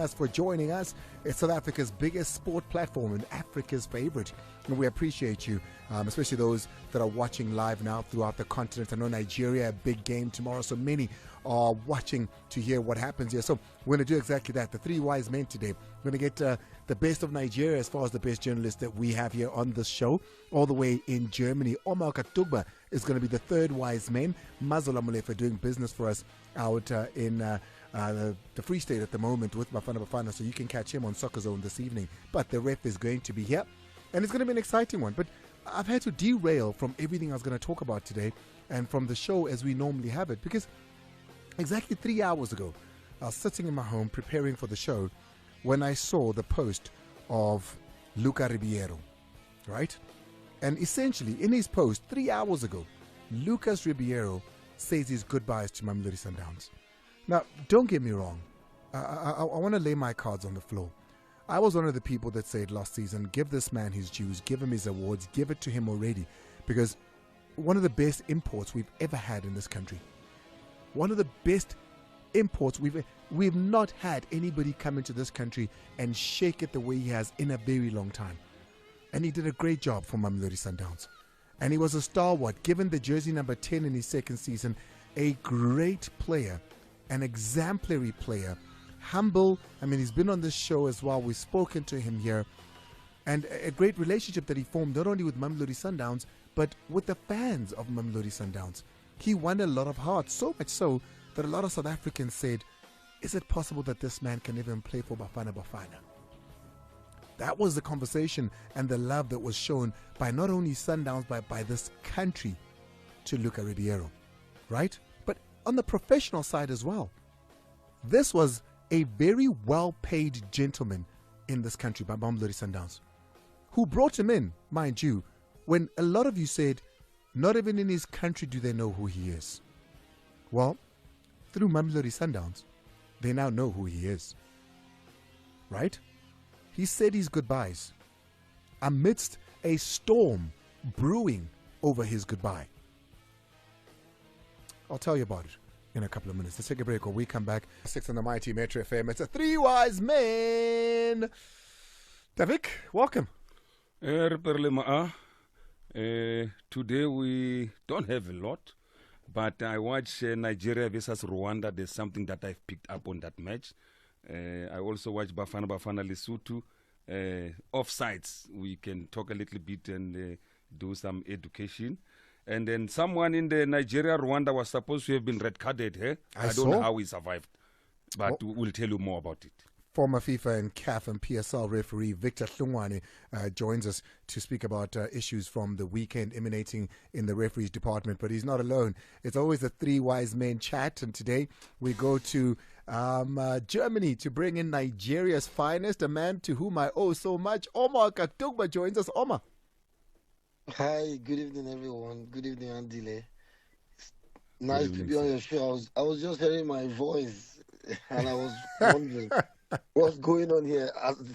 us, for joining us. It's South Africa's biggest sport platform and Africa's favorite. And we appreciate you, especially those that are watching live now throughout the continent. I know Nigeria, a big game tomorrow, so many are watching to hear what happens here. So we're going to do exactly that. The three wise men today. We're going to get the best of Nigeria as far as the best journalists that we have here on this show, all the way in Germany. Omar Katugba is going to be the third wise man. Mazola Molefe doing business for us out in the Free State at the moment with Bafana. So you can catch him on Soccer Zone this evening. But the ref is going to be here, and it's going to be an exciting one. But I've had to derail from everything I was going to talk about today and from the show as we normally have it, because exactly 3 hours ago, I was sitting in my home preparing for the show when I saw the post of Luca Ribeiro, right? And essentially, in his post 3 hours ago, Lucas Ribeiro says his goodbyes to Mamelodi Sundowns. Now, don't get me wrong. I want to lay my cards on the floor. I was one of the people that said last season, give this man his dues, give him his awards, give it to him already, because one of the best imports we've ever had in this country. One of the best imports we've not had anybody come into this country and shake it the way he has in a very long time. And he did a great job for Mamelodi Sundowns. And he was a stalwart, given the jersey number 10 in his second season, a great player, an exemplary player, humble. I mean, he's been on this show as well. We've spoken to him here. And a great relationship that he formed not only with Mamelodi Sundowns, but with the fans of Mamelodi Sundowns. He won a lot of hearts, so much so that a lot of South Africans said, is it possible that this man can even play for Bafana? That was the conversation and the love that was shown by not only Sundowns, but by this country to Luca Ribeiro, right? But on the professional side as well. This was a very well-paid gentleman in this country by Mamelodi Sundowns, who brought him in, mind you, when a lot of you said, not even in his country do they know who he is. Well, through Mamelodi Sundowns, they now know who he is. Right? He said his goodbyes amidst a storm brewing over his goodbye. I'll tell you about it in a couple of minutes. Let's take a break. When we come back, 6 on the Mighty Metro FM. It's a three wise men. Davik, welcome. Today we don't have a lot, but I watch Nigeria versus Rwanda. There's something that I've picked up on that match. I also watch Bafana Lesotho. Offsides, we can talk a little bit and do some education. And then someone in the Nigeria-Rwanda was supposed to have been red-carded. I don't know how he survived, but we'll tell you more about it. Former FIFA and CAF and PSL referee Victor Hlungwane joins us to speak about issues from the weekend emanating in the referees department. But he's not alone. It's always a three wise men chat. And today we go to Germany to bring in Nigeria's finest, a man to whom I owe so much. Omar Katugba joins us. Omar. Hi, good evening, everyone. Good evening, Andile. It's nice to be on your show. I was just hearing my voice, and I was wondering what's going on here.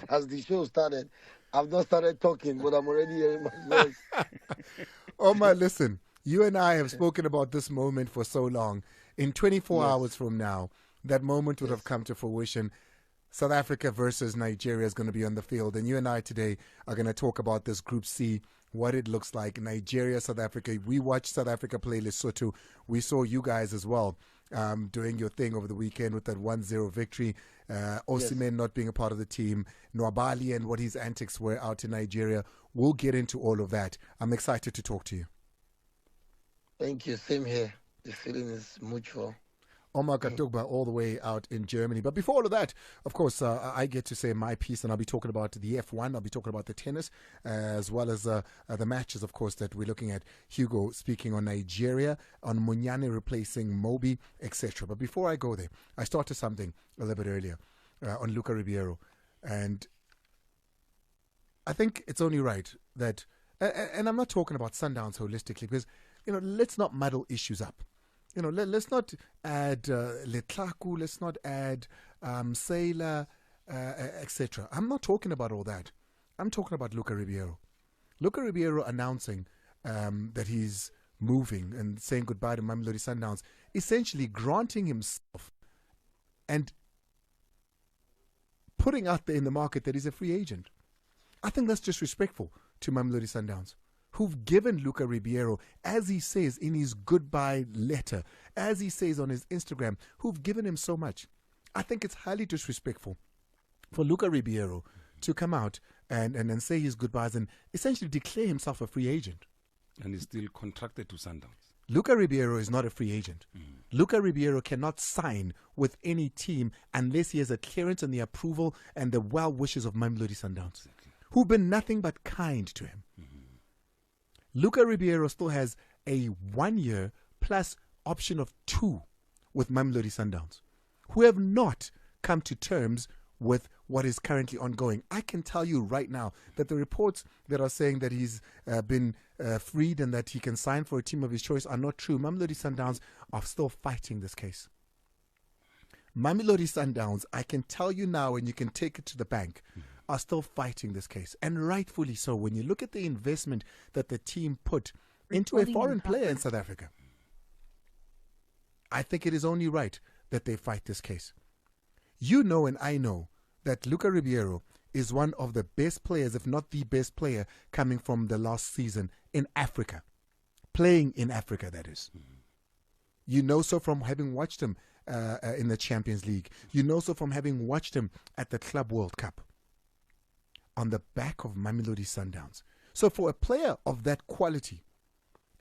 As the show started, I've not started talking, but I'm already hearing my voice. Omar, listen, you and I have spoken about this moment for so long. In 24 hours from now, that moment would have come to fruition. South Africa versus Nigeria is going to be on the field. And you and I today are going to talk about this Group C, what it looks like. Nigeria, South Africa. We watched South Africa play Lesotho. We saw you guys as well doing your thing over the weekend with that 1-0 victory. Osimhen not being a part of the team. Nwabali and what his antics were out in Nigeria. We'll get into all of that. I'm excited to talk to you. Thank you. Same here. The feeling is mutual. Omar Katugba all the way out in Germany. But before all of that, of course, I get to say my piece, and I'll be talking about the F1. I'll be talking about the tennis, as well as the matches, of course, that we're looking at. Hugo speaking on Nigeria, on Munyane replacing Mobi, etc. But before I go there, I started something a little bit earlier on Luca Ribeiro. And I think it's only right that, and I'm not talking about Sundowns holistically, because, let's not muddle issues up. Let's not add Letlaku, let's not add Sailor, etc. I'm not talking about all that. I'm talking about Luca Ribeiro. Luca Ribeiro announcing that he's moving and saying goodbye to Mamelodi Sundowns, essentially granting himself and putting out there in the market that he's a free agent. I think that's disrespectful to Mamelodi Sundowns, who've given Luca Ribeiro, as he says in his goodbye letter, as he says on his Instagram, who've given him so much. I think it's highly disrespectful for Luca Ribeiro to come out and say his goodbyes and essentially declare himself a free agent. And he's still contracted to Sundowns. Luca Ribeiro is not a free agent. Luca Ribeiro cannot sign with any team unless he has a clearance and the approval and the well wishes of Mamelodi Sundowns, who've been nothing but kind to him. Luca Ribeiro still has a 1 year plus option of 2 with Mamelodi Sundowns, who have not come to terms with what is currently ongoing. I can tell you right now that the reports that are saying that he's been freed and that he can sign for a team of his choice are not true. Mamelodi Sundowns are still fighting this case. Mamelodi Sundowns, I can tell you now, and you can take it to the bank, are still fighting this case. And rightfully so. When you look at the investment that the team put into a foreign player in South Africa, I think it is only right that they fight this case. You know and I know that Luca Ribeiro is one of the best players, if not the best player, coming from the last season in Africa. Playing in Africa, that is. You know so from having watched him in the Champions League. You know so from having watched him at the Club World Cup. On the back of Mamelodi Sundowns. So for a player of that quality,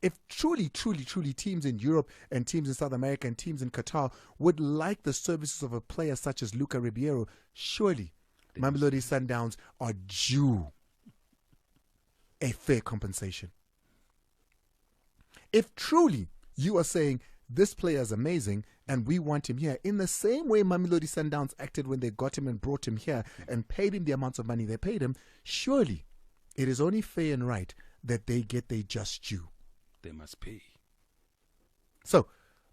if truly teams in Europe and teams in South America and teams in Qatar would like the services of a player such as Luca Ribeiro, surely Mamelodi Sundowns are due a fair compensation. If truly you are saying this player is amazing and we want him here, in the same way Mamelodi Sundowns acted when they got him and brought him here and paid him the amounts of money they paid him, surely it is only fair and right that they get their just due. They must pay. So,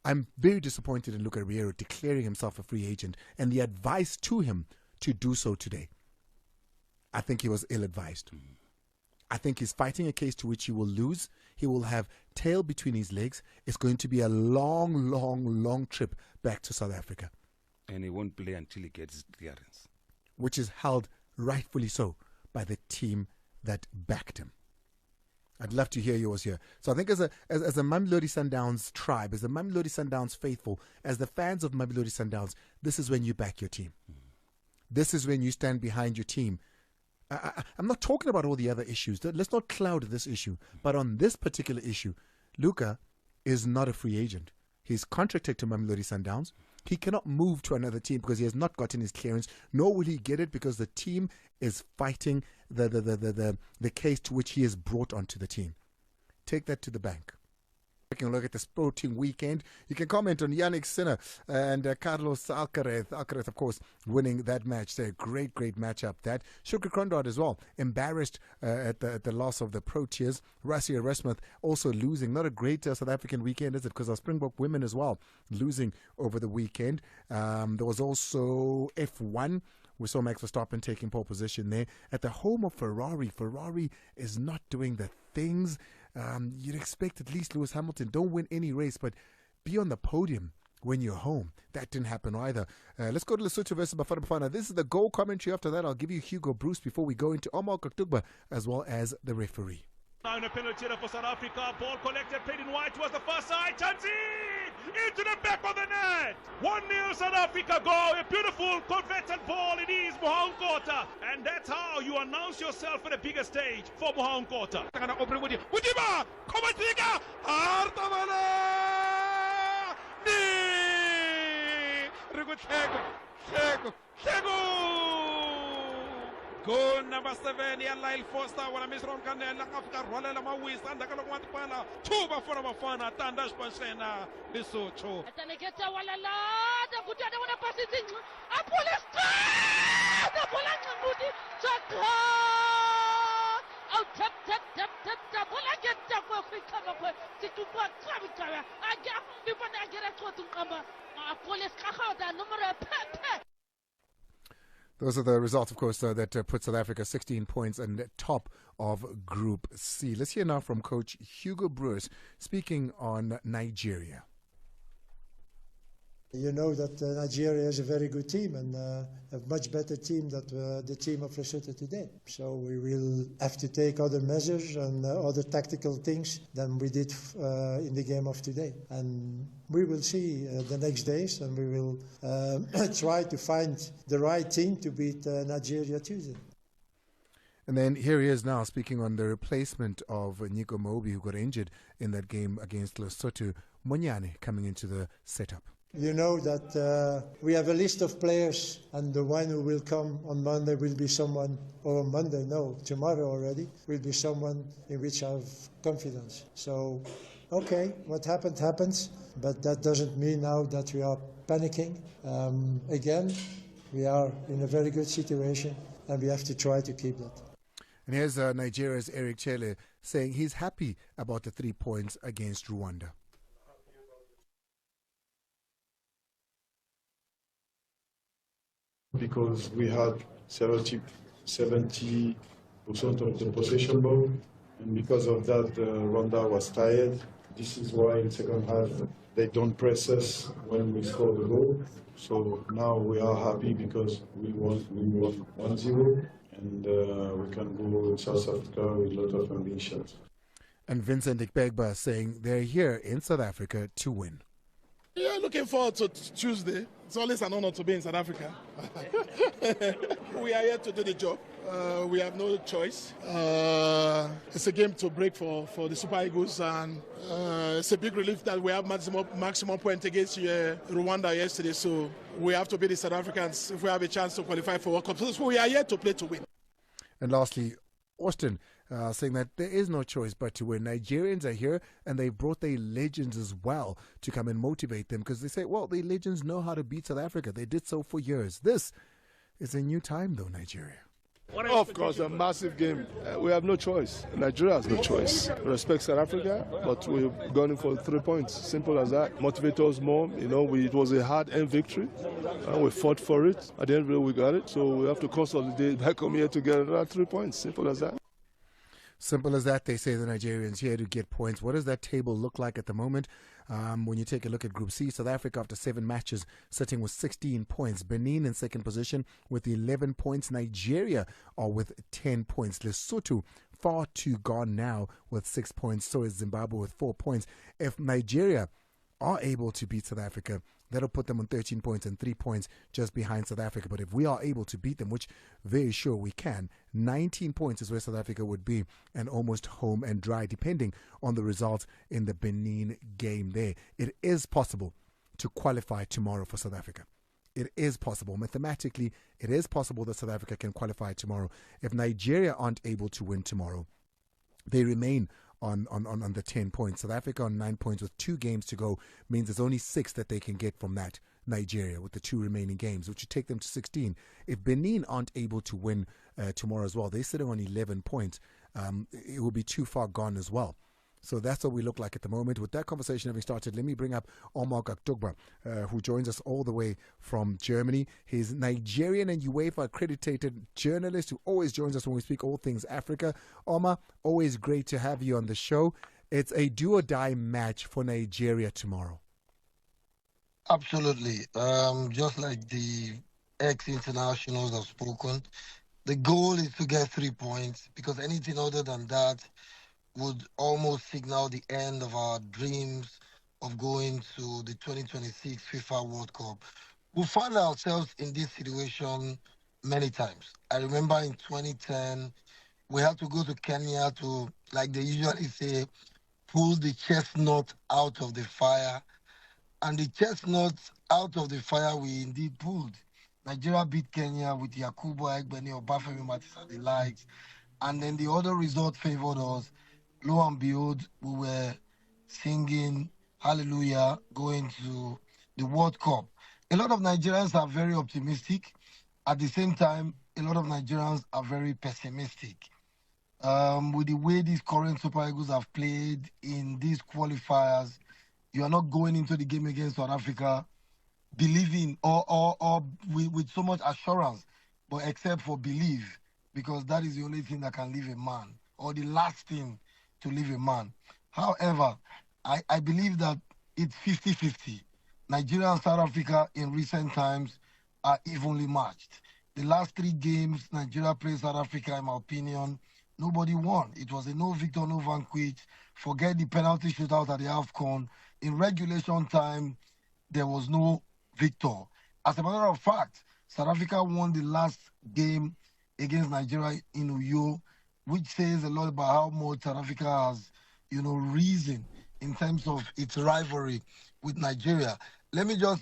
I'm very disappointed in Luca Ribeiro declaring himself a free agent and the advice to him to do so today. I think he was ill-advised. I think he's fighting a case to which he will lose. He will have tail between his legs. It's going to be a long trip back to South Africa. And he won't play until he gets his clearance. Which is held, rightfully so, by the team that backed him. I'd love to hear yours here. So I think as a Mamelodi Sundowns tribe, as the Mamelodi Sundowns faithful, as the fans of Mamelodi Sundowns, this is when you back your team. This is when you stand behind your team. I'm not talking about all the other issues. Let's not cloud this issue. But on this particular issue, Luca is not a free agent. He's contracted to Mamelodi Sundowns. He cannot move to another team because he has not gotten his clearance, nor will he get it because the team is fighting the case to which he is brought onto the team. Take that to the bank. Taking a look at the sporting weekend, you can comment on Yannick Sinner and Carlos Alcaraz. Alcaraz, of course, winning that match. A great matchup. That Shukri Krondor as well, embarrassed at the loss of the Proteas. Rassie Erasmus also losing. Not a great South African weekend, is it? Because our Springbok women as well losing over the weekend. There was also F1. We saw Max Verstappen taking pole position there at the home of Ferrari. Ferrari is not doing the things you'd expect. At least Lewis Hamilton don't win any race, but be on the podium when you're home. That didn't happen either. Let's go to Lesotho versus Bafana. This is the goal commentary. After that, I'll give you Hugo Bruce before we go into Omar Katugba as well as the referee. Now in a penalty for South Africa, ball collected, played in white towards the far side, Chansi! Into the back of the net! 1-0 South Africa goal, a beautiful converted ball, it is Mohankota. And that's how you announce yourself on the bigger stage for Mohankota. Mudiba! Komatika! Artamana! Nee! Goal number 7, Yael Foster, when I miss Ron Canela, Africa, Rolla Mawis, and the Kalawatpana, Tuba for Bafana, Tandash Pasena, Lesotho. Ataneketa walala, the Gutana wanna pass it in. Apollo, the Polangamudi, Chaka! Oh, tap, Pola get up for Africa, Situpa, Travicara. I get people that get a to come. Apollo, Kahada, number Pepe. Those are the results, of course, that put South Africa 16 points and top of Group C. Let's hear now from Coach Hugo Bruce speaking on Nigeria. You know that Nigeria is a very good team and a much better team than the team of Lesotho today. So we will have to take other measures and other tactical things than we did in the game of today. And we will see the next days, and we will try to find the right team to beat Nigeria Tuesday. And then here he is now speaking on the replacement of Nico Mobi, who got injured in that game against Lesotho. Monyane coming into the setup. You know that we have a list of players, and the one who will come on Monday will be someone, or Monday, no, tomorrow already, will be someone in which I have confidence. So, okay, what happened happens, but that doesn't mean now that we are panicking. Again, we are in a very good situation, and we have to try to keep that. And here's Nigeria's Eric Chele saying he's happy about the 3 points against Rwanda. Because we had 70% of the possession ball, and because of that, Rwanda was tired. This is why in second half they don't press us when we score the goal. So now we are happy because we won 1-0, and we can go in South Africa with a lot of ambitions. And Vincent Ikpegba saying they're here in South Africa to win. Yeah, looking forward to Tuesday. It's always an honor to be in South Africa. We are here to do the job. We have no choice. It's a game to break for the Super Eagles, and it's a big relief that we have maximum point against Rwanda yesterday. So we have to beat the South Africans if we have a chance to qualify for World Cup. So we are here to play to win. And lastly, Austin saying that there is no choice but to win. Nigerians are here, and they brought their legends as well to come and motivate them, because they say, well, the legends know how to beat South Africa. They did so for years. This is a new time, though, Nigeria. Of course, a massive game. We have no choice. Nigeria has no choice. We respect South Africa, but we've gone in for 3 points. Simple as that. Motivate us more. You know, it was a hard-earned victory, and we fought for it. At the end of the day, we got it. So we have to consolidate back home here to get another 3 points. Simple as that. Simple as that, they say the Nigerians here to get points. What does that table look like at the moment? When you take a look at Group C, South Africa after 7 matches sitting with 16 points. Benin in second position with 11 points. Nigeria are with 10 points. Lesotho far too gone now with 6 points. So is Zimbabwe with 4 points. If Nigeria are able to beat South Africa, that'll put them on 13 points and 3 points just behind South Africa. But if we are able to beat them, which very sure we can, 19 points is where South Africa would be, and almost home and dry, depending on the results in the Benin game there. It is possible to qualify tomorrow for South Africa. It is possible. Mathematically, it is possible that South Africa can qualify tomorrow. If Nigeria aren't able to win tomorrow, they remain on the 10 points. South Africa on 9 points with 2 games to go means there's only 6 that they can get from that. Nigeria with the 2 remaining games, which would take them to 16. If Benin aren't able to win tomorrow as well, they're sitting on 11 points. It will be too far gone as well. So that's what we look like at the moment. With that conversation having started, let me bring up Omar Gaktugba, who joins us all the way from Germany. He's Nigerian and UEFA accredited journalist who always joins us when we speak all things Africa. Omar, always great to have you on the show. It's a do or die match for Nigeria tomorrow. Absolutely. Just like the ex-internationals have spoken, the goal is to get 3 points, because anything other than that would almost signal the end of our dreams of going to the 2026 FIFA World Cup. We found ourselves in this situation many times. I remember in 2010, we had to go to Kenya to, like they usually say, pull the chestnut out of the fire. And the chestnut out of the fire we indeed pulled. Nigeria beat Kenya with Yakubu Aigbeni or Bafana Matis and the likes. And then the other result favored us. Lo and behold, we were singing hallelujah going to the World Cup. A lot of Nigerians are very optimistic. At the same time, a lot of Nigerians are very pessimistic. With the way these current Super Eagles have played in these qualifiers, you are not going into the game against South Africa believing or with so much assurance, but except for belief, because that is the only thing that can leave a man, or the last thing to leave a man. However, I believe that it's 50-50. Nigeria and South Africa in recent times are evenly matched. The last 3 games Nigeria played South Africa, in my opinion, nobody won. It was a no victor, no vanquish. Forget the penalty shootout at the AFCON. In regulation time, there was no victor. As a matter of fact, South Africa won the last game against Nigeria in Uyo, which says a lot about how much South Africa has, risen in terms of its rivalry with Nigeria. Let me just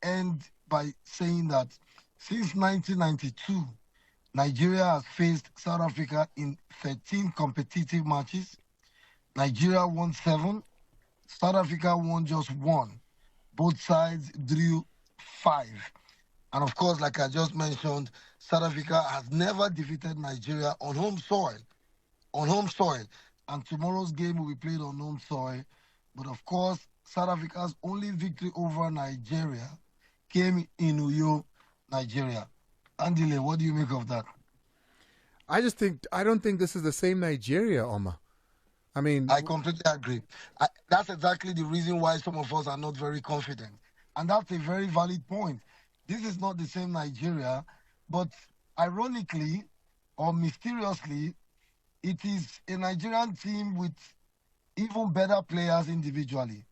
end by saying that since 1992, Nigeria has faced South Africa in 13 competitive matches. Nigeria won 7. South Africa won just 1. Both sides drew 5. And of course, like I just mentioned, South Africa has never defeated Nigeria on home soil. And tomorrow's game will be played on home soil. But of course, South Africa's only victory over Nigeria came in Uyo, Nigeria. Andile, what do you make of that? I don't think this is the same Nigeria, Omar. I completely agree. That's exactly the reason why some of us are not very confident. And that's a very valid point. This is not the same Nigeria, but ironically or mysteriously, it is a Nigerian team with even better players individually.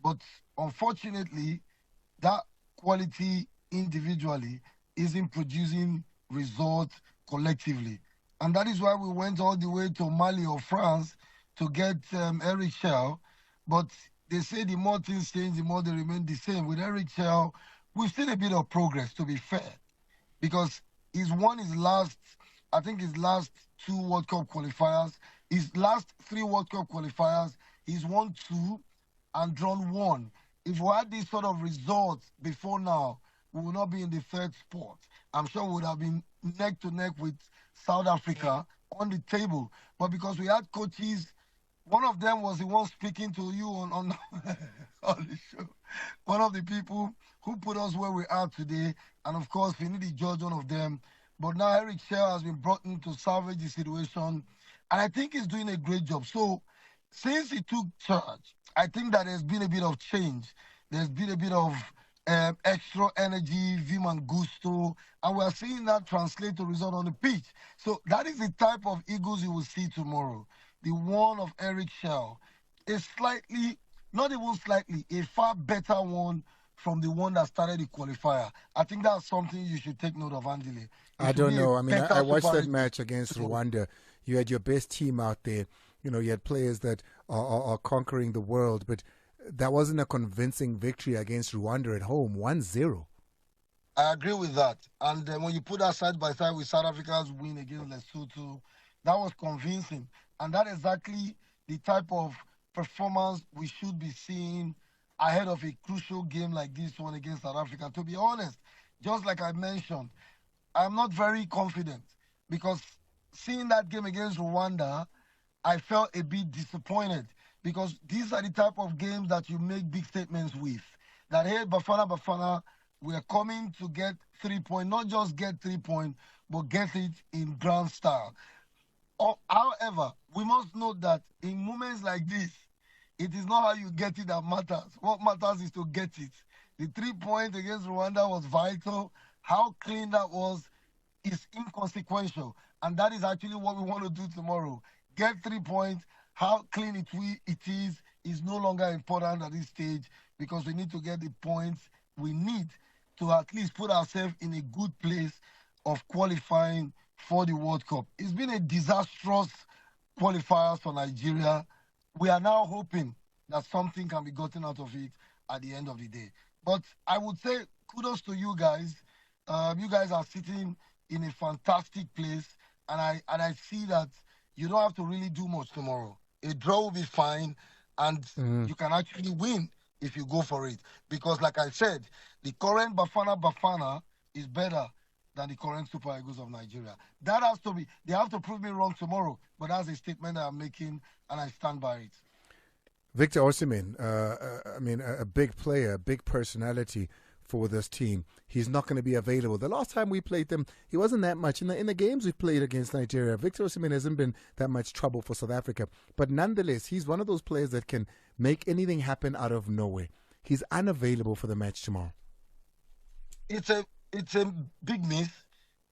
But unfortunately, that quality individually isn't producing results collectively. And that is why we went all the way to Mali or France to get Eric Schell. But they say the more things change, the more they remain the same. With Eric Schell, we've seen a bit of progress, to be fair, because he's won his last 2 World Cup qualifiers. His last 3 World Cup qualifiers, he's won 2 and drawn 1. If we had these sort of results before now, we would not be in the 3rd spot. I'm sure we would have been neck to neck with South Africa on the table. But because we had coaches, one of them was the one speaking to you on on the show. One of the people who put us where we are today. And of course, we need to judge one of them. But now Eric Schell has been brought in to salvage the situation. And I think he's doing a great job. So since he took charge, I think that there's been a bit of change. There's been a bit of extra energy, vim and gusto, and we're seeing that translate to result on the pitch. So that is the type of Eagles you will see tomorrow. The one of Eric Schell is slightly, not even slightly, a far better one from the one that started the qualifier. I think that's something you should take note of, Andile. I don't know. I watched that match against Rwanda. You had your best team out there. You had players that are conquering the world, but that wasn't a convincing victory against Rwanda at home, 1-0. I agree with that. And when you put that side by side with South Africa's win against Lesotho, that was convincing. And that's exactly the type of performance we should be seeing ahead of a crucial game like this one against South Africa. To be honest, just like I mentioned, I'm not very confident because seeing that game against Rwanda, I felt a bit disappointed because these are the type of games that you make big statements with. That, hey, Bafana, we're coming to get 3 points, not just get 3 points, but get it in grand style. However, we must note that in moments like this, it is not how you get it that matters. What matters is to get it. The 3 points against Rwanda was vital. How clean that was is inconsequential. And that is actually what we want to do tomorrow. Get 3 points. How clean it is no longer important at this stage because we need to get the points we need to at least put ourselves in a good place of qualifying for the World Cup. It's been a disastrous qualifiers for Nigeria. We are now hoping that something can be gotten out of it at the end of the day. But I would say kudos to you guys. You guys are sitting in a fantastic place, and I see that you don't have to really do much tomorrow. A draw will be fine, and you can actually win if you go for it. Because like I said, the current Bafana is better than the current Super Eagles of Nigeria. That has to be, they have to prove me wrong tomorrow, but that's a statement that I'm making, and I stand by it. Victor Osimhen, a big player, a big personality for this team. He's not going to be available. The last time we played them, he wasn't that much. In the games we've played against Nigeria, Victor Osimhen hasn't been that much trouble for South Africa. But nonetheless, he's one of those players that can make anything happen out of nowhere. he's unavailable for the match tomorrow. It's a big miss,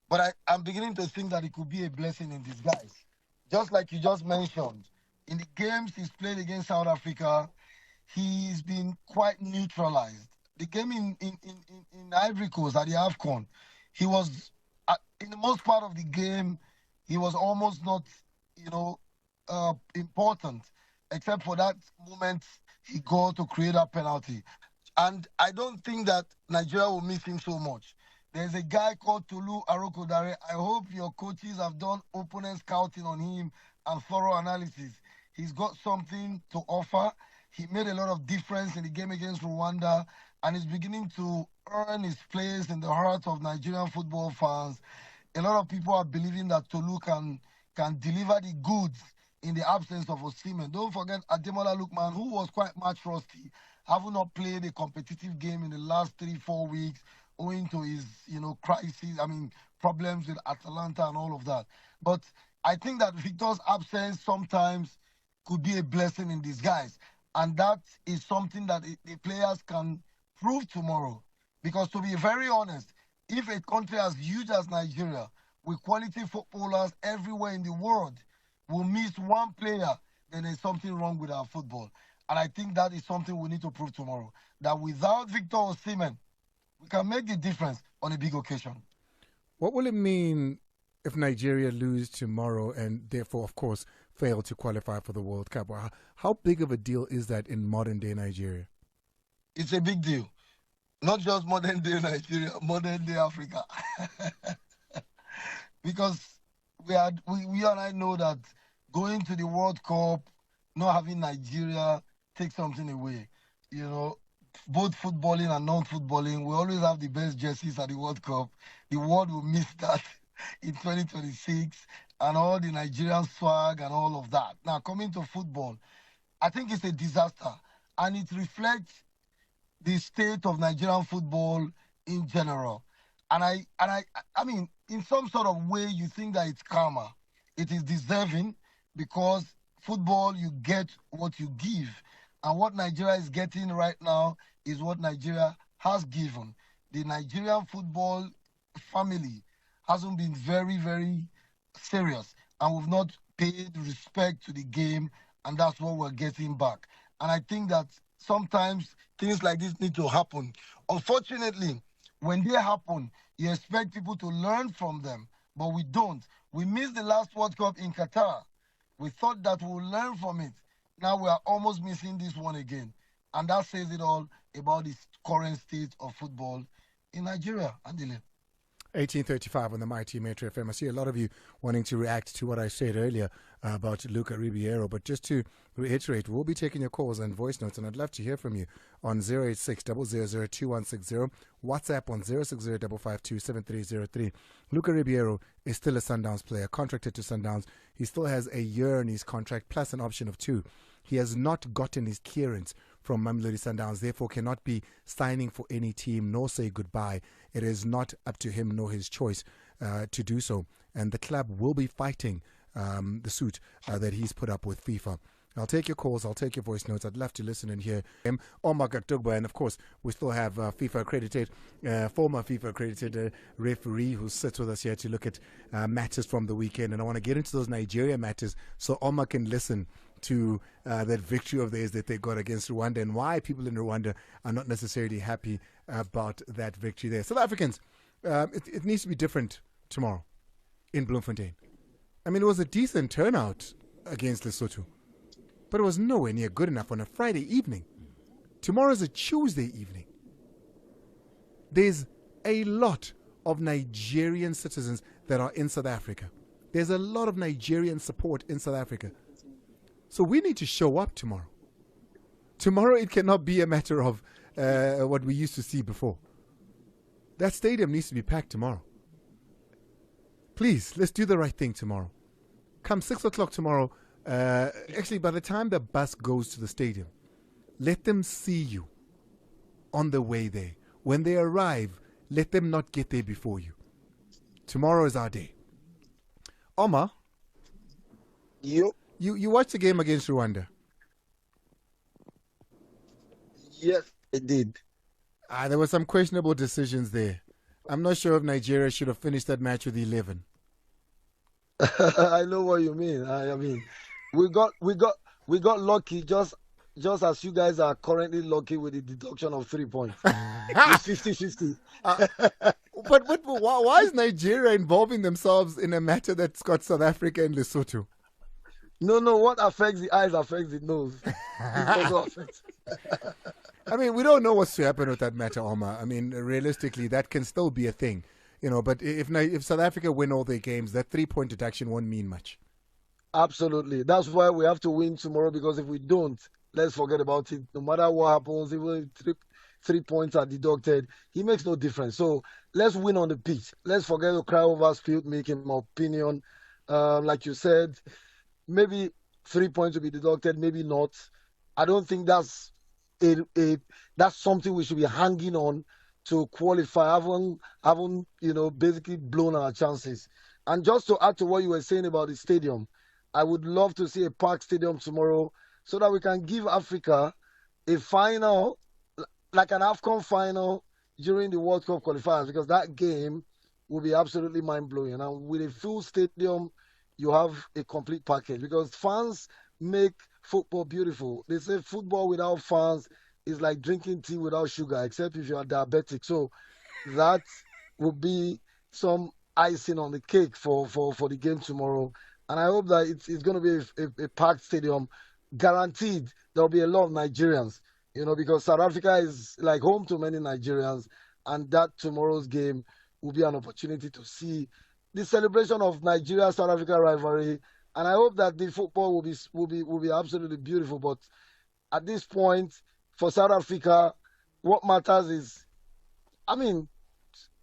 but I'm beginning to think that it could be a blessing in disguise. Just like you just mentioned, in the games he's played against South Africa, he's been quite neutralized. The game in Ivory Coast at the AFCON, he was, in the most part of the game, he was almost not, important, except for that moment he got to create a penalty. And I don't think that Nigeria will miss him so much. There's a guy called Tolu Arokodare. I hope your coaches have done opponent scouting on him and thorough analysis. He's got something to offer. He made a lot of difference in the game against Rwanda, and is beginning to earn his place in the heart of Nigerian football fans. A lot of people are believing that Tolu can deliver the goods in the absence of Osimhen. Don't forget Ademola Lookman, who was quite match rusty, having not played a competitive game in the last 3-4 weeks, owing to his, problems with Atalanta and all of that. But I think that Victor's absence sometimes could be a blessing in disguise. And that is something that the players can prove tomorrow. Because to be very honest, if a country as huge as Nigeria, with quality footballers everywhere in the world, will miss one player, then there's something wrong with our football. And I think that is something we need to prove tomorrow. That without Victor Osimhen, we can make the difference on a big occasion. What will it mean if Nigeria lose tomorrow and therefore, of course, fail to qualify for the World Cup? How big of a deal is that in modern-day Nigeria? It's a big deal. Not just modern-day Nigeria, modern-day Africa. Because we and I know that going to the World Cup, not having Nigeria, takes something away. Both footballing and non-footballing, we always have the best jerseys at the World Cup. The world will miss that in 2026, and all the Nigerian swag and all of that. Now, coming to football, I think it's a disaster, and it reflects the state of Nigerian football in general. And I mean, in some sort of way, you think that it's karma. It is deserving, because football, you get what you give. And what Nigeria is getting right now is what Nigeria has given. The Nigerian football family hasn't been very, very serious, and we've not paid respect to the game, and that's what we're getting back. And I think that sometimes things like this need to happen. Unfortunately, when they happen, you expect people to learn from them, but we don't. We missed the last World Cup in Qatar. We thought that we would learn from it. Now we are almost missing this one again. And that says it all about the current state of football in Nigeria. Andile. 1835 on the Mighty Metro FM. I see a lot of you wanting to react to what I said earlier about Luca Ribeiro, but just to reiterate, we'll be taking your calls and voice notes, and I'd love to hear from you on 086 000 2160, WhatsApp on 060 552 7303. Luca Ribeiro is still a Sundowns player, contracted to Sundowns. He still has a year in his contract plus an option of 2. He has not gotten his clearance from Mamelodi Sundowns, therefore cannot be signing for any team nor say goodbye. It is not up to him nor his choice to do so. And the club will be fighting the suit that he's put up with FIFA. I'll take your calls, I'll take your voice notes. I'd love to listen and hear him. Omar Gatugba, and of course, we still have former FIFA accredited referee who sits with us here to look at matters from the weekend. And I want to get into those Nigeria matters so Omar can listen to that victory of theirs that they got against Rwanda, and why people in Rwanda are not necessarily happy about that victory there. South Africans, it needs to be different tomorrow in Bloemfontein. I mean, it was a decent turnout against Lesotho, but it was nowhere near good enough on a Friday evening. Tomorrow's a Tuesday evening. There's a lot of Nigerian citizens that are in South Africa. There's a lot of Nigerian support in South Africa. So we need to show up tomorrow. Tomorrow it cannot be a matter of what we used to see before. That stadium needs to be packed tomorrow. Please, let's do the right thing tomorrow. Come 6 o'clock tomorrow. Actually, by the time the bus goes to the stadium, let them see you on the way there. When they arrive, let them not get there before you. Tomorrow is our day. Omar? Yep. You watched the game against Rwanda? Yes, It did. There were some questionable decisions there. I'm not sure if Nigeria should have finished that match with 11. I know what you mean. I mean, we got lucky just as you guys are currently lucky with the deduction of 3 points. It's 50-50. But why is Nigeria involving themselves in a matter that's got South Africa and Lesotho? No. What affects the eyes affects the nose. It also affects. I mean, we don't know what's to happen with that matter, Omar. I mean, realistically, that can still be a thing. But if South Africa win all their games, that 3-point deduction won't mean much. Absolutely. That's why we have to win tomorrow, because if we don't, let's forget about it. No matter what happens, even if 3 points are deducted, it makes no difference. So let's win on the pitch. Let's forget to cry over spilled milk, in my opinion. Like you said, maybe 3 points will be deducted, maybe not. I don't think that's that's something we should be hanging on to qualify. Haven't basically blown our chances. And just to add to what you were saying about the stadium, I would love to see a packed stadium tomorrow so that we can give Africa a final, like an AFCON final during the World Cup qualifiers, because that game will be absolutely mind-blowing. And with a full stadium, you have a complete package, because fans make football beautiful. They say football without fans is like drinking tea without sugar, except if you are diabetic. So that will be some icing on the cake for the game tomorrow. And I hope that it's going to be a packed stadium. Guaranteed there will be a lot of Nigerians, because South Africa is like home to many Nigerians, and that tomorrow's game will be an opportunity to see the celebration of Nigeria-South Africa rivalry. And I hope that the football will be absolutely beautiful. But at this point, for South Africa, what matters is, I mean,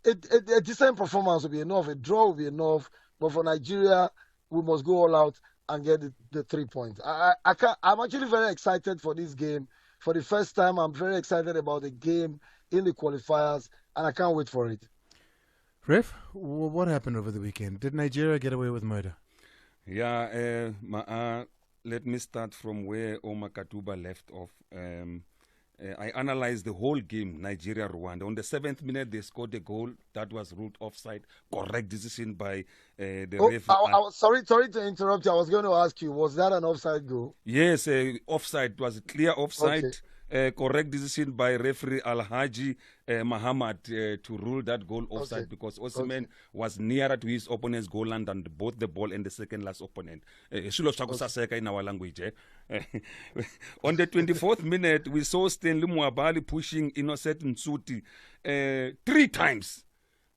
a decent performance will be enough. A draw will be enough. But for Nigeria, we must go all out and get the 3 points. I'm actually very excited for this game. For the first time, I'm very excited about the game in the qualifiers, and I can't wait for it. Ref, what happened over the weekend? Did Nigeria get away with murder? Yeah, let me start from where Omar Katuba left off. I analyzed the whole game, Nigeria-Rwanda. On the 7th minute, they scored a goal that was ruled offside. Correct decision by the referee. I was sorry to interrupt you. I was going to ask you, was that an offside goal? Yes, offside. It was a clear offside. Okay. Correct decision by referee Alhaji Muhammad to rule that goal offside, because Osimhen was nearer to his opponent's goal line than both the ball and the second last opponent. In our language. On the 24th minute, we saw Stanley Nwabali pushing Innocent Nsuti 3 times.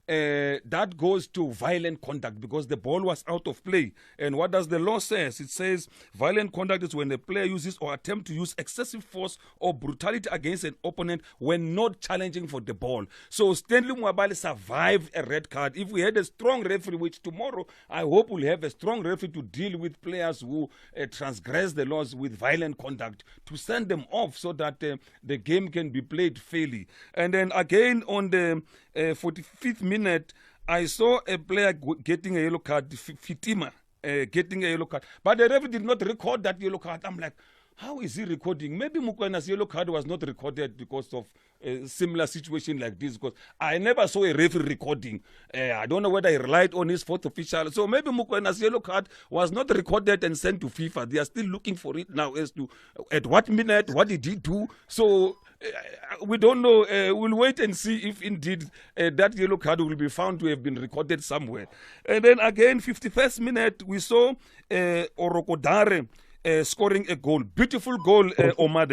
That goes to violent conduct, because the ball was out of play. And what does the law say? It says violent conduct is when the player uses or attempts to use excessive force or brutality against an opponent when not challenging for the ball. So Stanley Nwabali survived a red card. If we had a strong referee, which tomorrow I hope we'll have a strong referee to deal with players who transgress the laws with violent conduct, to send them off so that the game can be played fairly. And then again on the 45th minute, I saw a player getting a yellow card, Fitima, getting a yellow card. But the referee did not record that yellow card. I'm like, how is he recording? Maybe Mukwena's yellow card was not recorded because of a similar situation like this, because I never saw a referee recording. I don't know whether he relied on his fourth official. So maybe Mukwena's yellow card was not recorded and sent to FIFA. They are still looking for it now as to at what minute, what did he do. So we don't know. We'll wait and see if indeed that yellow card will be found to have been recorded somewhere. And then again, 51st minute, we saw Orokodare scoring a goal. Beautiful goal, Omar.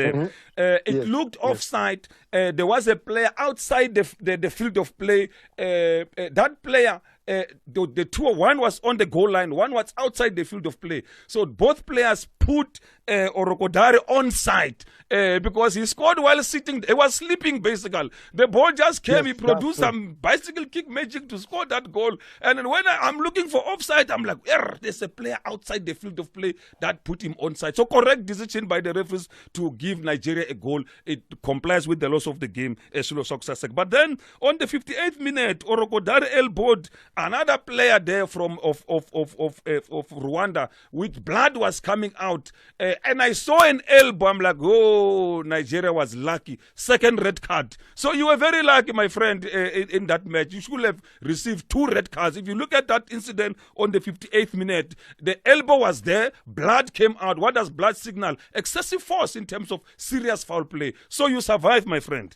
It looked offside. There was a player outside the field of play. That player, the two, one was on the goal line, one was outside the field of play. So both players put Orokodare on side because he scored while sitting. He was sleeping basically. The ball just came. He produced some bicycle kick magic to score that goal. And then when I'm looking for offside, I'm like, there's a player outside the field of play that put him onside. So correct decision by the referees to give Nigeria a goal. It complies with the laws of the game. But then on the 58th minute, Orokodare elbowed Another player there from of Rwanda with blood was coming out, and I saw an elbow. I'm like, oh, Nigeria was lucky. Second red card. So you were very lucky, my friend, in that match. You should have received 2 red cards. If you look at that incident on the 58th minute, the elbow was there, blood came out. What does blood signal? Excessive force in terms of serious foul play. So you survived, my friend.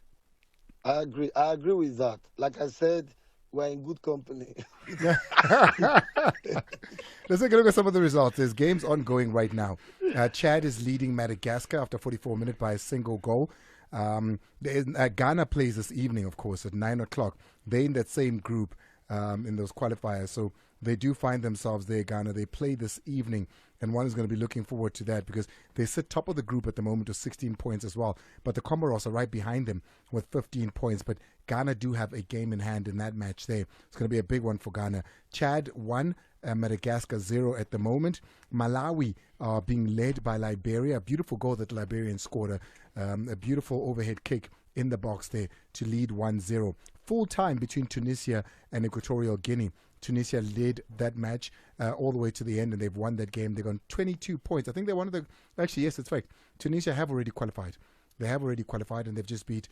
I agree with that. Like I said, we're in good company. Let's take a look at some of the results. There's games ongoing right now. Chad is leading Madagascar after 44 minutes by a single goal. Ghana plays this evening, of course, at 9 o'clock. They're in that same group in those qualifiers. So they do find themselves there, Ghana. They play this evening, and one is going to be looking forward to that because they sit top of the group at the moment with 16 points as well. But the Comoros are right behind them with 15 points. But Ghana do have a game in hand in that match there. It's going to be a big one for Ghana. Chad 1, Madagascar 0 at the moment. Malawi are being led by Liberia. A beautiful goal that the Liberians scored. A beautiful overhead kick in the box there to lead 1-0. Full time between Tunisia and Equatorial Guinea. Tunisia led that match all the way to the end, and they've won that game. They've got 22 points. I think they're one of the... Actually, yes, it's fact. Tunisia have already qualified. They have already qualified, and they've just beat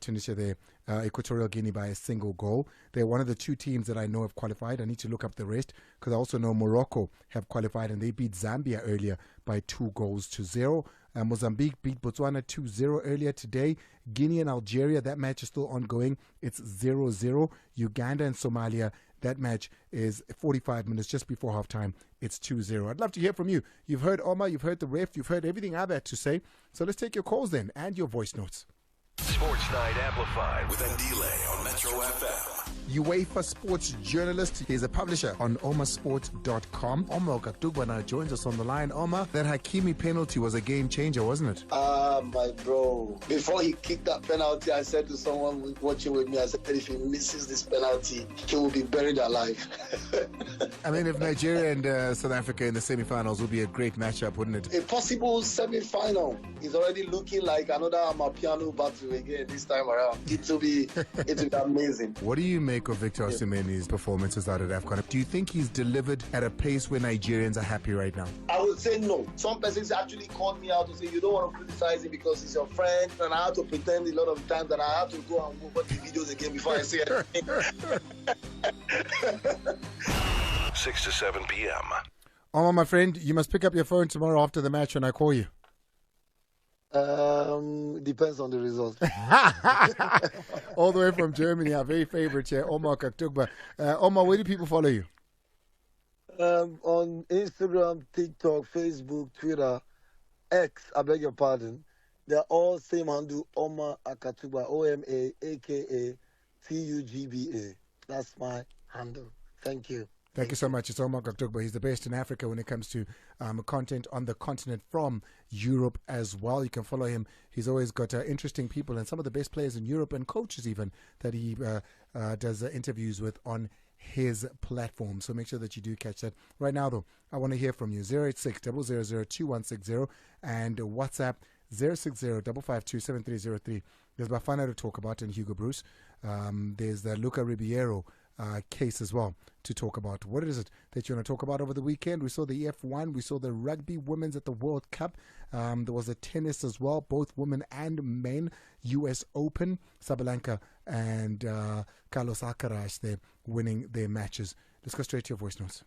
Tunisia there, Equatorial Guinea, by a single goal. They're one of the 2 teams that I know have qualified. I need to look up the rest because I also know Morocco have qualified, and they beat Zambia earlier by 2-0. Mozambique beat Botswana 2-0 earlier today. Guinea and Algeria, that match is still ongoing. It's 0-0. Uganda and Somalia, that match is 45 minutes just before halftime. It's 2-0. I'd love to hear from you. You've heard Omar, you've heard the ref, you've heard everything I've had to say. So let's take your calls then and your voice notes. Sports Night Amplified with Andile on Metro FM. UEFA sports journalist. He's a publisher on omasport.com. Omar Okaktugba joins us on the line. Omar, that Hakimi penalty was a game changer, wasn't it? My bro. Before he kicked that penalty, I said to someone watching with me, I said, if he misses this penalty, he will be buried alive. I mean, if Nigeria and South Africa in the semi-finals would be a great matchup, wouldn't it? A possible semi-final is already looking like another Amapiano battle again this time around. It will be amazing. What do you make of Victor Osimhen's performances out at AFCON? Do you think he's delivered at a pace where Nigerians are happy right now? I would say no. Some persons actually called me out to say you don't want to criticize him because he's your friend, and I have to pretend a lot of times that I have to go and watch the videos again before I say it. 6 to 7 p.m. Omar, my friend, you must pick up your phone tomorrow after the match when I call you. Depends on the result. All the way from Germany, our very favorite here, Omar Kaktugba. Omar, where do people follow you? On Instagram, TikTok, Facebook, Twitter, X, I beg your pardon. They're all same handle, Omar Akatugba, OMAAKATUGBA. That's my handle. Thank you. Thank you so much. It's Omar Kaktugba. He's the best in Africa when it comes to content on the continent from Europe as well. You can follow him. He's always got interesting people and some of the best players in Europe and coaches even that he does interviews with on his platform. So make sure that you do catch that. Right now, though, I want to hear from you. 086-000-2160 and WhatsApp 060-552-7303. There's Bafana to talk about and Hugo Bruce. There's the Luca Ribeiro case as well to talk about. What is it that you want to talk about over the weekend? We saw the F1, we saw the rugby women's at the World Cup. There was a tennis as well, both women and men. US Open, Sabalenka and Carlos Alcaraz, they're winning their matches. Let's go straight to your voice notes.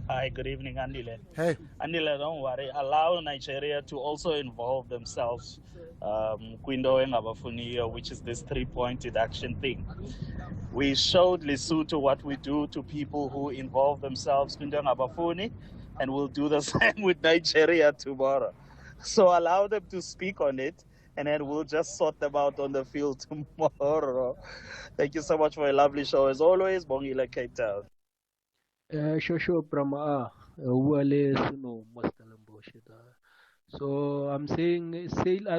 Hi, good evening, Andile. Hey. Andile, don't worry. Allow Nigeria to also involve themselves. Kwindo and Abafuni, which is this 3-point deduction thing. We showed Lesotho what we do to people who involve themselves, Kwindo and Abafuni, and we'll do the same with Nigeria tomorrow. So allow them to speak on it, and then we'll just sort them out on the field tomorrow. Thank you so much for a lovely show. As always, Bongile Cape Town. Shosho Brahma, Wale Suno, So I'm saying, I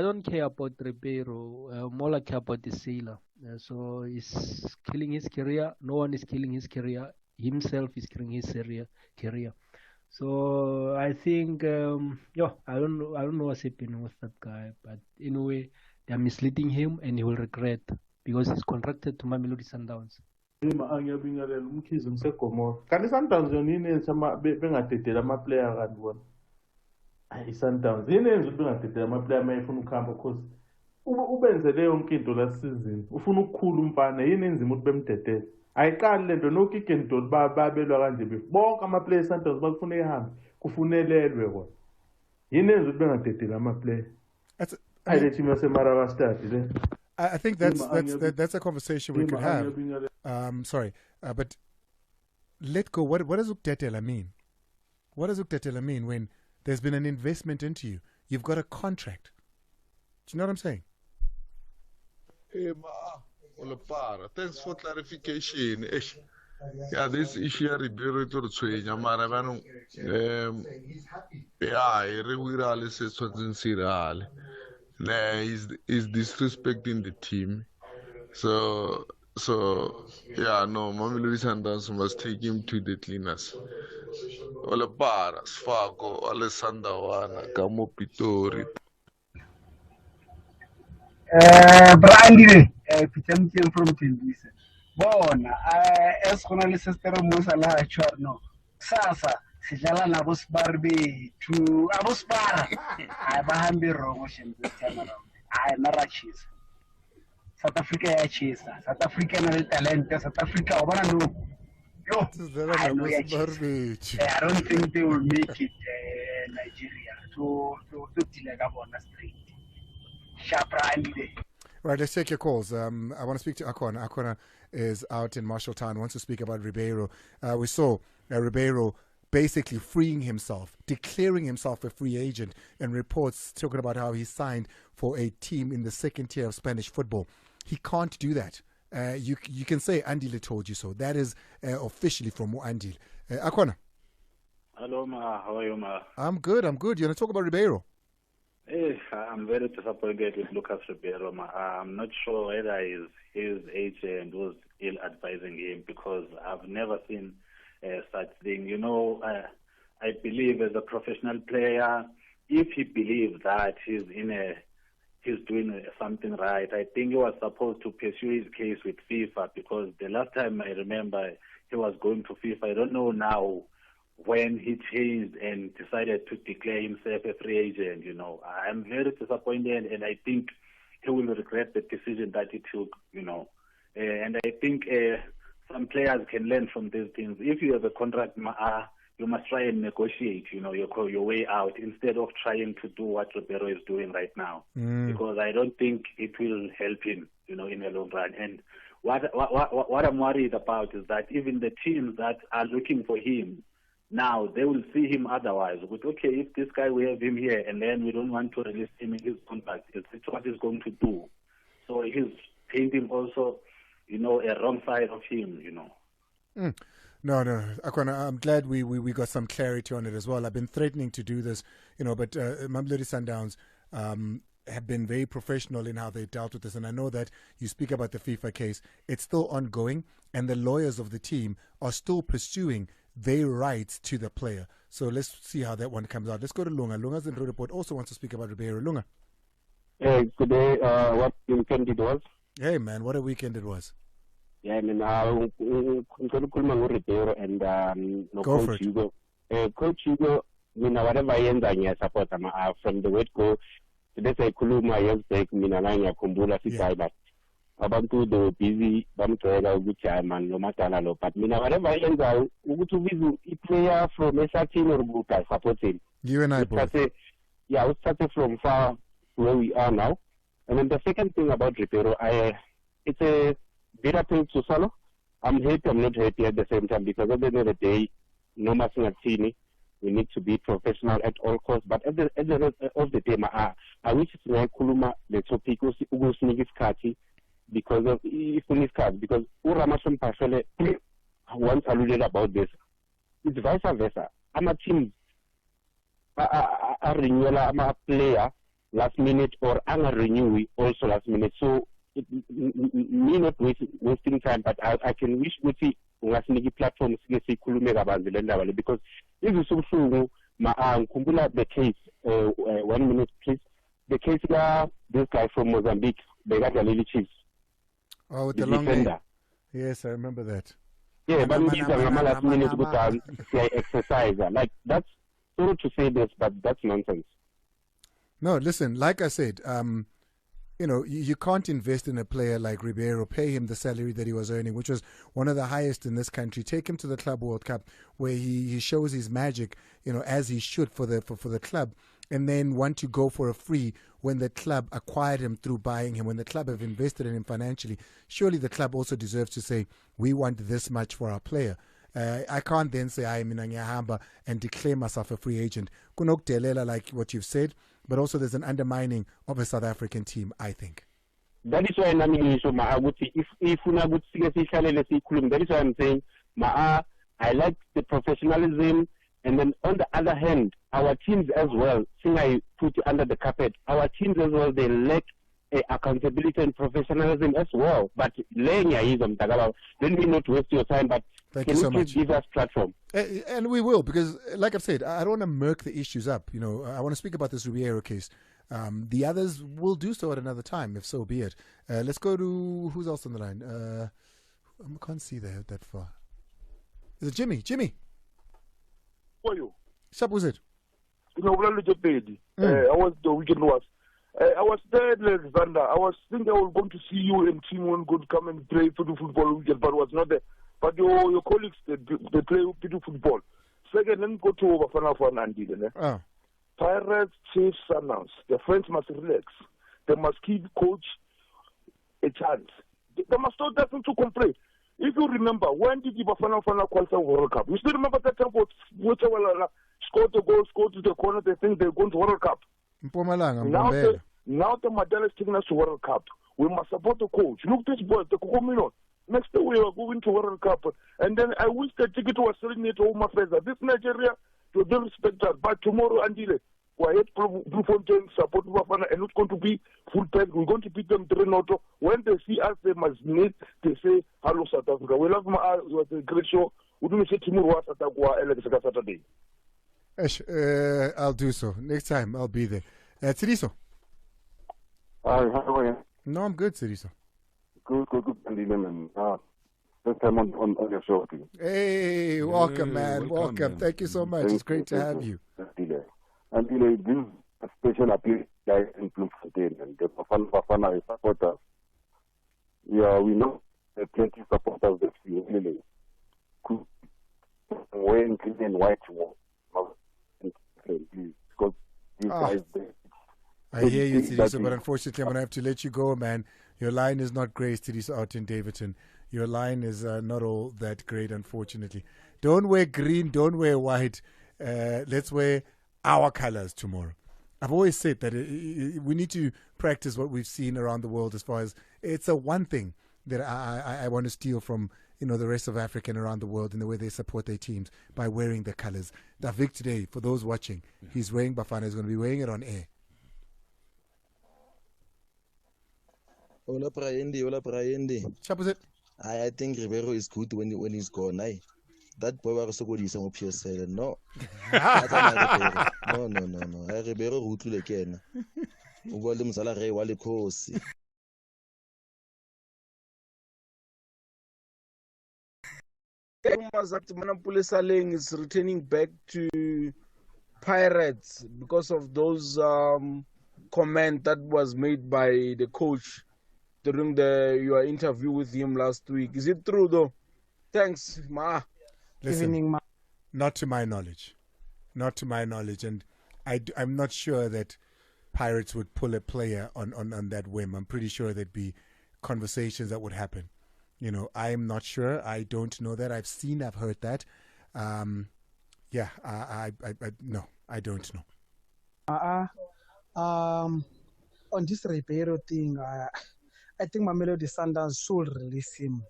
don't care about Ribeiro. More I care about the sailor. So he's killing his career. No one is killing his career. Himself is killing his career. So I think, I don't know what's happening with that guy. But in a way, they're misleading him, and he will regret because he's contracted to Mamelodi Sundowns. Angiyabingelela umkhize ngisegomora kanti i-Sundowns yona yini enza bengadedela ama-player kanti bona i-Sundowns yini enza ukuthi bengadedela ama-player uma ifuna ukuhamba because ubenzele yonke into last season ufuna ukukhula umfana yini enzima ukuthi bemdedele ayiqali lento no-Kick-and-Dot babelwa kanje bonke ama-player e-Sundowns bakufuna ehambe kufunelelwe kona yini enza ukuthi bengadedela ama-player ayile team yaseMaraba Stadi le. I think that's a conversation we could have. Sorry, but let go. What does Uktetela mean? What does Uktetela mean when there's been an investment into you? You've got a contract. Do you know what I'm saying? Hey, thanks for clarification. Yeah, this issue Ribeiro to the mara bano yeah, irregular is what is disrespecting the team. So yeah, no, Mamelodi Sundowns must take him to the cleaners. Ole Paras, Fago, Alessandra Wana, Kamo Pitori. Brandile, Picham from Tilbisa. Bona, as Conalisa Musala Chorno, Sasa, Sijala Nabus Barbie to Abus Bar. I Bahambi Romotion this time around. I Narachis. South Africa cheese. South African talent, South Africa, I don't think they will make it Nigeria to Tilagabon Street. Right, let's take your calls. I want to speak to Akona. Akona is out in Marshalltown, wants to speak about Ribeiro. We saw Ribeiro basically freeing himself, declaring himself a free agent, and reports talking about how he signed for a team in the second tier of Spanish football. He can't do that. You can say Andile told you so. That is officially from Andile. Akona. Hello, Ma. How are you, Ma? I'm good. You want to talk about Ribeiro? I'm very disappointed with Lucas Ribeiro. I'm not sure whether his agent was ill advising him because I've never seen such thing. You know, I believe as a professional player, if he believes that he's doing something right, I think he was supposed to pursue his case with FIFA because the last time I remember he was going to FIFA. I don't know now when he changed and decided to declare himself a free agent. You know, I'm very disappointed, and I think he will regret the decision that he took. You know, and I think some players can learn from these things. If you have a contract, you must try and negotiate. You know, your way out instead of trying to do what Ribeiro is doing right now, because I don't think it will help him. You know, in the long run. And what I'm worried about is that even the teams that are looking for him now, they will see him otherwise. With, okay, if this guy, we have him here, and then we don't want to release him in his contract, it's what he's going to do. So he's painting also, you know, a wrong side of him, you know. No. Akwana, I'm glad we got some clarity on it as well. I've been threatening to do this, you know, but Mamelodi Sundowns have been very professional in how they dealt with this. And I know that you speak about the FIFA case. It's still ongoing, and the lawyers of the team are still pursuing their rights to the player. So let's see how that one comes out. Let's go to Lunga. Lunga's in the report also wants to speak about Ribeiro. Lunga. Hey, today, what weekend it was? Hey, man, what a weekend it was. Yeah, I mean, I'm going to call my Ribeiro and Go Coach Hugo. Coach Hugo, I mean, whatever I end, I support him. From the word go, today I kuluma yesterday, Minalanya Kumbula Sisaibat. Abantu they were busy, bamthola ukuthi hayi man lo madala lo, but mina whatever yenza ukuthi ubize player from Eswatini or Buka support him. You and I both. Yeah, we started from far where we are now. And then the second thing about Ribeiro, it's a bitter pill to swallow. I'm happy, I'm not happy at the same time because at the end of the day, no Masingatini, we need to be professional at all costs. But at the end of the day, I wish it's like Kuluma, the topic, Ugo because of because Uramasum Pashole once alluded about this. It's vice versa. I'm a team, a renewal, I'm a player last minute, or I'm a renewal also last minute. So it me not wasting time, but I can wish with the platforms because if you so kumbula the case 1 minute please, the case this guy from Mozambique, they got the Lily Chiefs. Oh, with the the long name. defender. Yes, I remember that. Yeah, but last minute exerciser. Like, that's sorry to say this, but that's nonsense. No, listen, like I said, you know, you can't invest in a player like Ribeiro, pay him the salary that he was earning, which was one of the highest in this country. Take him to the Club World Cup where he shows his magic, you know, as he should for the club, and then want to go for a free when the club acquired him through buying him, when the club have invested in him financially. Surely the club also deserves to say, we want this much for our player. I can't then say I'm in Anyahamba and declare myself a free agent. Kunok like what you've said, but also there's an undermining of a South African team, I think. That is why I'm that is why I'm saying I like the professionalism, and then on the other hand, our teams as well, seeing I put it under the carpet, our teams as well, they lack accountability and professionalism as well. But let me not waste your time, but thank you so much. Give us platform. And we will, because like I've said, I don't want to murk the issues up. You know, I want to speak about this Ribeiro case. The others will do so at another time, if so be it. Let's go to, who's else on the line? I can't see that far. Is it Jimmy? Jimmy? Who are you? Sharp, was it? I was the weekend was. I was there in Alexander. I was thinking I was going to see you and team one good come and play football weekend, but was not there. But your colleagues, they play football. Second, let me go to Bafana for Nandi. Pirates, Chiefs, Sundowns. The French must relax. They must give coach a chance. They must not nothing to complain. If you remember, when did the Bafana qualify for World Cup? You still remember that time whichever scored the goal, scored to the corner, they think they're going to World Cup. Now the Madela is taking us to World Cup. We must support the coach. Look, this boy, the Kokomino. Next day we are going to World Cup. And then I wish the ticket was selling it to Home Affairs. This Nigeria, to do respect that. But tomorrow, Andile, we are at Bloemfontein, support Bafana, and it's going to be full pack. We're going to beat them 3-0. When they see us, they must need to say, hello, South Africa. We love my it was a great show. We do say tomorrow, Saturday. I'll do so. Next time, I'll be there. Tsiriso. Hi, how are you? No, I'm good, Tsiriso. Good. First time on your show. Hey, welcome, man. Welcome. Thank you so much. It's great to have you. And this is a special appeal guys in Bloemfontein and the Bafana supporters. Yeah, we know the plenty supporters that we really could wearing green and white because these guys. I hear you, Tsiriso, but unfortunately, I'm going to have to let you go, man. Your line is not great, Tsiriso, out in Davidson. Your line is not all that great, unfortunately. Don't wear green, don't wear white. Let's wear our colors tomorrow. I've always said that we need to practice what we've seen around the world as far as it's a one thing that I want to steal from the rest of Africa and around the world in the way they support their teams by wearing the colors. Davik today, for those watching, he's wearing Bafana. He's going to be wearing it on air. Hola, Prayendi. Chapuzet. I think Ribeiro is good when he's gone. That boy was so good. He's a PSL. No. No. Ribeiro rutle again. Ubalum salary wale kosi. Manapule Saleng is returning back to Pirates because of those comment that was made by the coach during your interview with him last week. Is it true though? Thanks, Ma. Listen, not to my knowledge. Not to my knowledge. And I'm not sure that Pirates would pull a player on that whim. I'm pretty sure there'd be conversations that would happen. I'm not sure. I don't know that. I've heard that. Yeah, no, I don't know. On this Ribeiro thing, I think Mamelodi Sundowns should release him,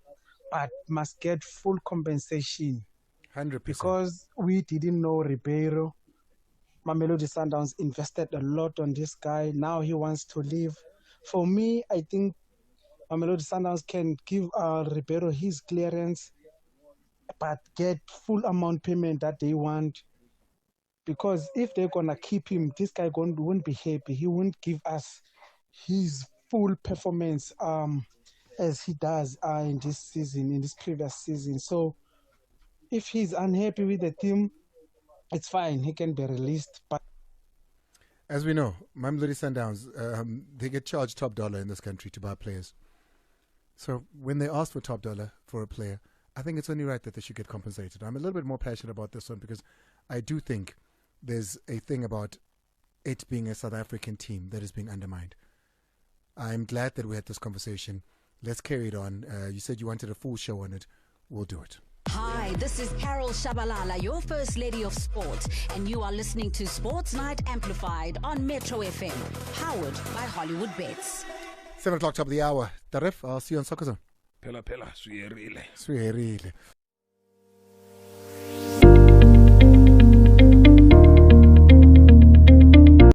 but must get full compensation. 100%. Because we didn't know Ribeiro. Mamelodi Sundowns invested a lot on this guy. Now he wants to leave. For me, I think Mamelodi Sundowns can give Ribeiro his clearance, but get full amount payment that they want. Because if they're going to keep him, this guy won't be happy. He won't give us his full performance as he does in this season, in this previous season. So if he's unhappy with the team, it's fine. He can be released. But as we know, Mamelodi Sundowns, they get charged top dollar in this country to buy players. So when they ask for top dollar for a player, I think it's only right that they should get compensated. I'm a little bit more passionate about this one because I do think there's a thing about it being a South African team that is being undermined. I'm glad that we had this conversation. Let's carry it on. You said you wanted a full show on it. We'll do it. Hi, this is Carol Shabalala, your First Lady of Sport, and you are listening to Sports Night Amplified on Metro FM, powered by Hollywood Bets. 7 o'clock, top of the hour. Tarif, I'll see you on Soccer Zone. Phela, swiyerile. Swiyerile.